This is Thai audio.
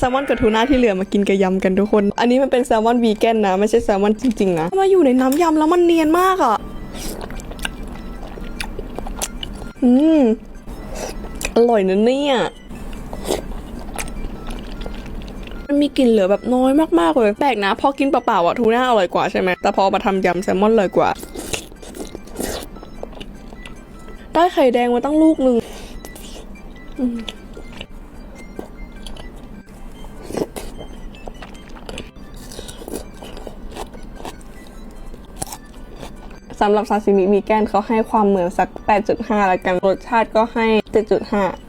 ลมอนกับทูน่าที่เหลือมากินกับยำกันทุกคนอันนี้มันเป็นแซลมอนวีแกนนะไม่ใช่แซลมอนจริงๆนะมาอยู่ในน้ำยำแล้วมันเนียนมากอ่ะอร่อยนะเนี่ยมันมีกลิ่นเหลือแบบน้อยมากๆเลยแปลกนะพอกินเปล่าๆอ่ะทูน่าอร่อยกว่าใช่ไหมแต่พอมาทำยำแซลมอนอร่อยกว่าได้ไข่แดงมาตั้งลูกหนึ่งสำหรับซาซิมิวีแกนเขาให้ความเหมือนสัก 8.5 แล้วกันรสชาติก็ให้ 7.5